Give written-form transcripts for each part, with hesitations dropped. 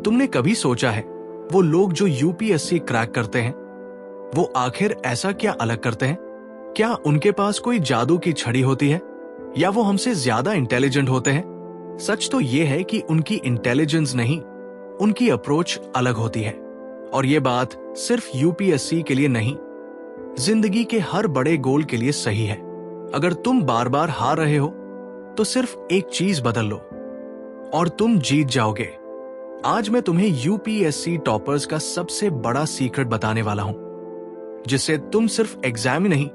तुमने कभी सोचा है वो लोग जो यूपीएससी क्रैक करते हैं, वो आखिर ऐसा क्या अलग करते हैं? क्या उनके पास कोई जादू की छड़ी होती है या वो हमसे ज्यादा इंटेलिजेंट होते हैं? सच तो ये है कि उनकी इंटेलिजेंस नहीं, उनकी अप्रोच अलग होती है। और ये बात सिर्फ यूपीएससी के लिए नहीं, जिंदगी के हर बड़े गोल के लिए सही है। अगर तुम बार बार हार रहे हो तो सिर्फ एक चीज बदल लो और तुम जीत जाओगे। आज मैं तुम्हें यूपीएससी टॉपर्स का सबसे बड़ा सीक्रेट बताने वाला हूं, जिससे तुम सिर्फ एग्जाम ही नहीं,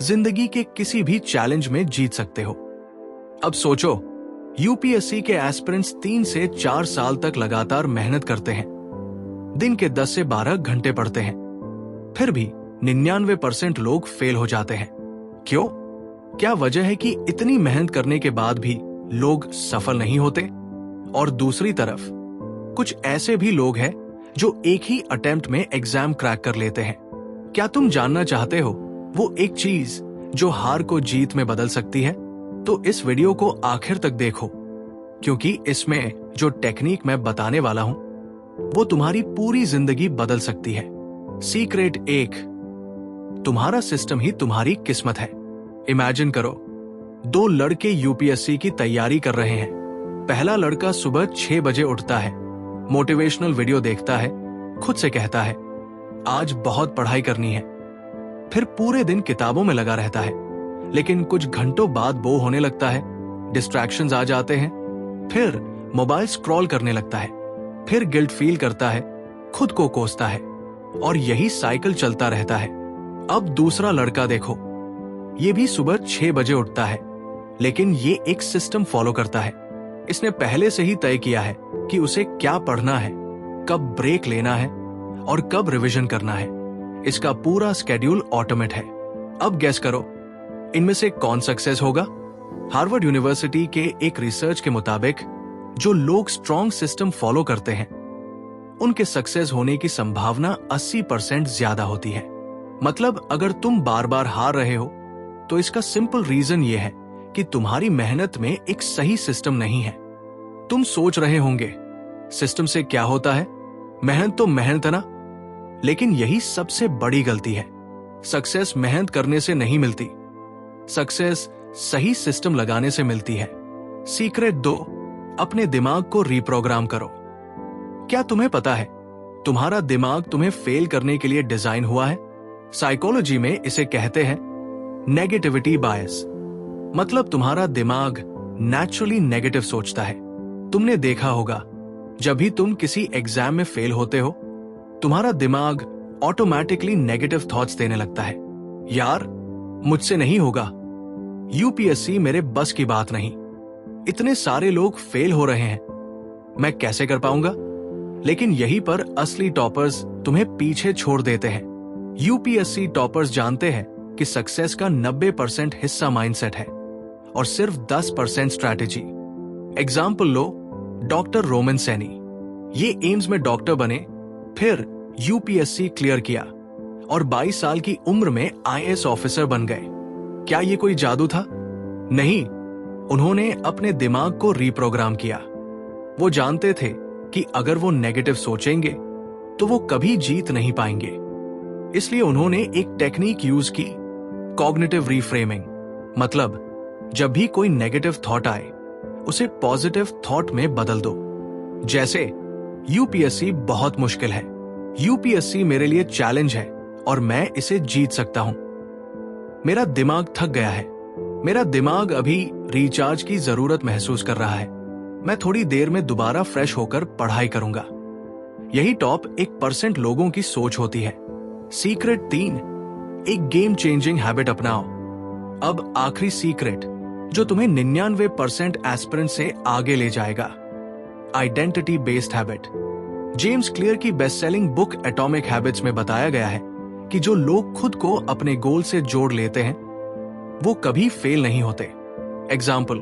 जिंदगी के किसी भी चैलेंज में जीत सकते हो। अब सोचो, यूपीएससी के एस्पिरेंट्स 3 से 4 साल तक लगातार मेहनत करते हैं, दिन के 10 से 12 घंटे पढ़ते हैं, फिर भी 99% लोग फेल हो जाते हैं। क्यों? क्या वजह है कि इतनी मेहनत करने के बाद भी लोग सफल नहीं होते? और दूसरी तरफ कुछ ऐसे भी लोग हैं जो एक ही अटेम्प्ट में एग्जाम क्रैक कर लेते हैं। क्या तुम जानना चाहते हो वो एक चीज जो हार को जीत में बदल सकती है? तो इस वीडियो को आखिर तक देखो, क्योंकि इसमें जो टेक्निक मैं बताने वाला हूं वो तुम्हारी पूरी जिंदगी बदल सकती है। सीक्रेट 1, तुम्हारा सिस्टम ही तुम्हारी किस्मत है। इमेजिन करो, 2 लड़के यूपीएससी की तैयारी कर रहे हैं। पहला लड़का सुबह 6 बजे उठता है, मोटिवेशनल वीडियो देखता है, खुद से कहता है आज बहुत पढ़ाई करनी है, फिर पूरे दिन किताबों में लगा रहता है। लेकिन कुछ घंटों बाद बोर होने लगता है, डिस्ट्रैक्शंस आ जाते हैं, फिर मोबाइल स्क्रॉल करने लगता है, फिर गिल्ट फील करता है, खुद को कोसता है, और यही साइकिल चलता रहता है। अब दूसरा लड़का देखो, ये भी सुबह 6 बजे उठता है, लेकिन ये एक सिस्टम फॉलो करता है। इसने पहले से ही तय किया है कि उसे क्या पढ़ना है, कब ब्रेक लेना है और कब रिवीजन करना है। इसका पूरा स्केड्यूल ऑटोमेट है। अब गेस करो, इनमें से कौन सक्सेस होगा? हार्वर्ड यूनिवर्सिटी के एक रिसर्च के मुताबिक जो लोग स्ट्रॉन्ग सिस्टम फॉलो करते हैं, उनके सक्सेस होने की संभावना 80% ज्यादा होती है। मतलब अगर तुम बार बार हार रहे हो तो इसका सिंपल रीजन ये है कि तुम्हारी मेहनत में एक सही सिस्टम नहीं है। तुम सोच रहे होंगे, सिस्टम से क्या होता है, मेहनत तो मेहनत है ना? लेकिन यही सबसे बड़ी गलती है। सक्सेस मेहनत करने से नहीं मिलती, सक्सेस सही सिस्टम लगाने से मिलती है। सीक्रेट 2, अपने दिमाग को रीप्रोग्राम करो। क्या तुम्हें पता है तुम्हारा दिमाग तुम्हें फेल करने के लिए डिजाइन हुआ है? साइकोलॉजी में इसे कहते हैं नेगेटिविटी बायस। मतलब तुम्हारा दिमाग नेचुरली नेगेटिव सोचता है। तुमने देखा होगा, जब भी तुम किसी एग्जाम में फेल होते हो, तुम्हारा दिमाग ऑटोमेटिकली नेगेटिव थॉट्स देने लगता है। यार, मुझसे नहीं होगा, यूपीएससी मेरे बस की बात नहीं, इतने सारे लोग फेल हो रहे हैं, मैं कैसे कर पाऊंगा? लेकिन यहीं पर असली टॉपर्स तुम्हें पीछे छोड़ देते हैं। यूपीएससी टॉपर्स जानते हैं कि सक्सेस का 90% हिस्सा माइंडसेट है और सिर्फ 10% स्ट्रैटेजी। एग्जाम्पल लो, डॉक्टर रोमन सैनी। ये एम्स में डॉक्टर बने, फिर यूपीएससी क्लियर किया और 22 साल की उम्र में आईएएस ऑफिसर बन गए। क्या ये कोई जादू था? नहीं, उन्होंने अपने दिमाग को रीप्रोग्राम किया। वो जानते थे कि अगर वो नेगेटिव सोचेंगे तो वो कभी जीत नहीं पाएंगे। इसलिए उन्होंने एक टेक्निक यूज की, कॉग्निटिव रीफ्रेमिंग। मतलब जब भी कोई नेगेटिव थॉट आए, उसे पॉजिटिव थॉट में बदल दो। जैसे यूपीएससी बहुत मुश्किल है, यूपीएससी मेरे लिए चैलेंज है और मैं इसे जीत सकता हूं। मेरा दिमाग थक गया है, मेरा दिमाग अभी रिचार्ज की जरूरत महसूस कर रहा है, मैं थोड़ी देर में दोबारा फ्रेश होकर पढ़ाई करूंगा। यही टॉप 1% लोगों की सोच होती है। सीक्रेट 3, एक गेम चेंजिंग हैबिट अपनाओ। अब आखिरी सीक्रेट जो तुम्हें 99% एस्पिरेंट से आगे ले जाएगा, identity based habit. James Clear की best selling book atomic habits में बताया गया है कि जो लोग खुद को अपने गोल से जोड़ लेते हैं वो कभी फेल नहीं होते। एग्जाम्पल,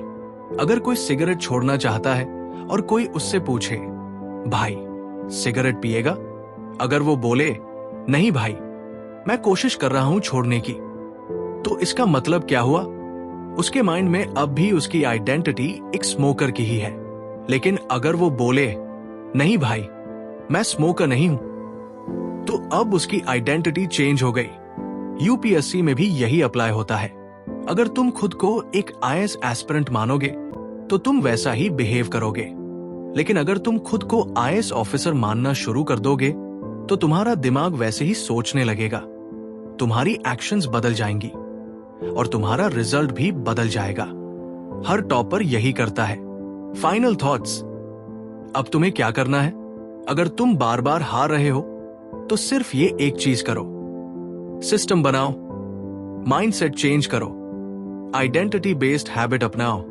अगर कोई सिगरेट छोड़ना चाहता है और कोई उससे पूछे, भाई सिगरेट पिएगा? अगर वो बोले, नहीं भाई, मैं कोशिश कर रहा हूं छोड़ने की, तो इसका मतलब क्या हुआ? उसके माइंड में अब भी उसकी आइडेंटिटी एक स्मोकर की ही है लेकिन अगर वो बोले नहीं भाई, मैं स्मोकर नहीं हूं, तो अब उसकी आइडेंटिटी चेंज हो गई। यूपीएससी में भी यही अप्लाई होता है। अगर तुम खुद को एक आईएएस एस्पिरेंट मानोगे तो तुम वैसा ही बिहेव करोगे, लेकिन अगर तुम खुद को आईएएस ऑफिसर मानना शुरू कर दोगे तो तुम्हारा दिमाग वैसे ही सोचने लगेगा, तुम्हारी एक्शंस बदल जाएंगी और तुम्हारा रिजल्ट भी बदल जाएगा। हर टॉपर यही करता है। Final thoughts. अब तुम्हें क्या करना है? अगर तुम बार बार हार रहे हो तो सिर्फ ये एक चीज करो, सिस्टम बनाओ, माइंडसेट चेंज करो, आइडेंटिटी बेस्ड हैबिट अपनाओ।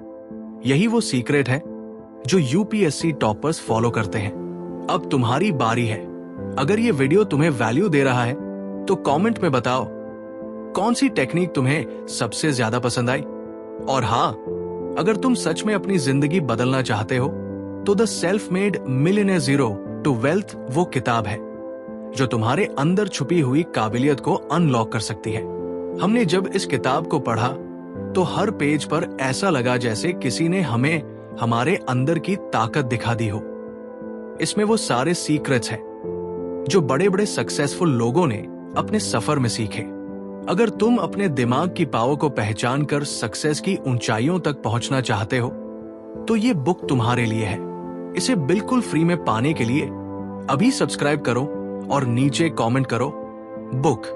यही वो सीक्रेट है जो यूपीएससी टॉपर्स फॉलो करते हैं। अब तुम्हारी बारी है। अगर ये वीडियो तुम्हें वैल्यू दे रहा है तो कमेंट में बताओ कौन सी टेक्निक तुम्हें सबसे ज्यादा पसंद आई। और हाँ, अगर तुम सच में अपनी जिंदगी बदलना चाहते हो तो the self made millionaire zero to wealth वो किताब है जो तुम्हारे अंदर छुपी हुई काबिलियत को अनलॉक कर सकती है। हमने जब इस किताब को पढ़ा तो हर पेज पर ऐसा लगा जैसे किसी ने हमें हमारे अंदर की ताकत दिखा दी हो। इसमें वो सारे सीक्रेट्स हैं जो बड़े बड़े सक्सेसफुल लोगों ने अपने सफर में सीखे। अगर तुम अपने दिमाग की पावर को पहचान कर सक्सेस की ऊंचाइयों तक पहुंचना चाहते हो तो ये बुक तुम्हारे लिए है। इसे बिल्कुल फ्री में पाने के लिए अभी सब्सक्राइब करो और नीचे कमेंट करो बुक।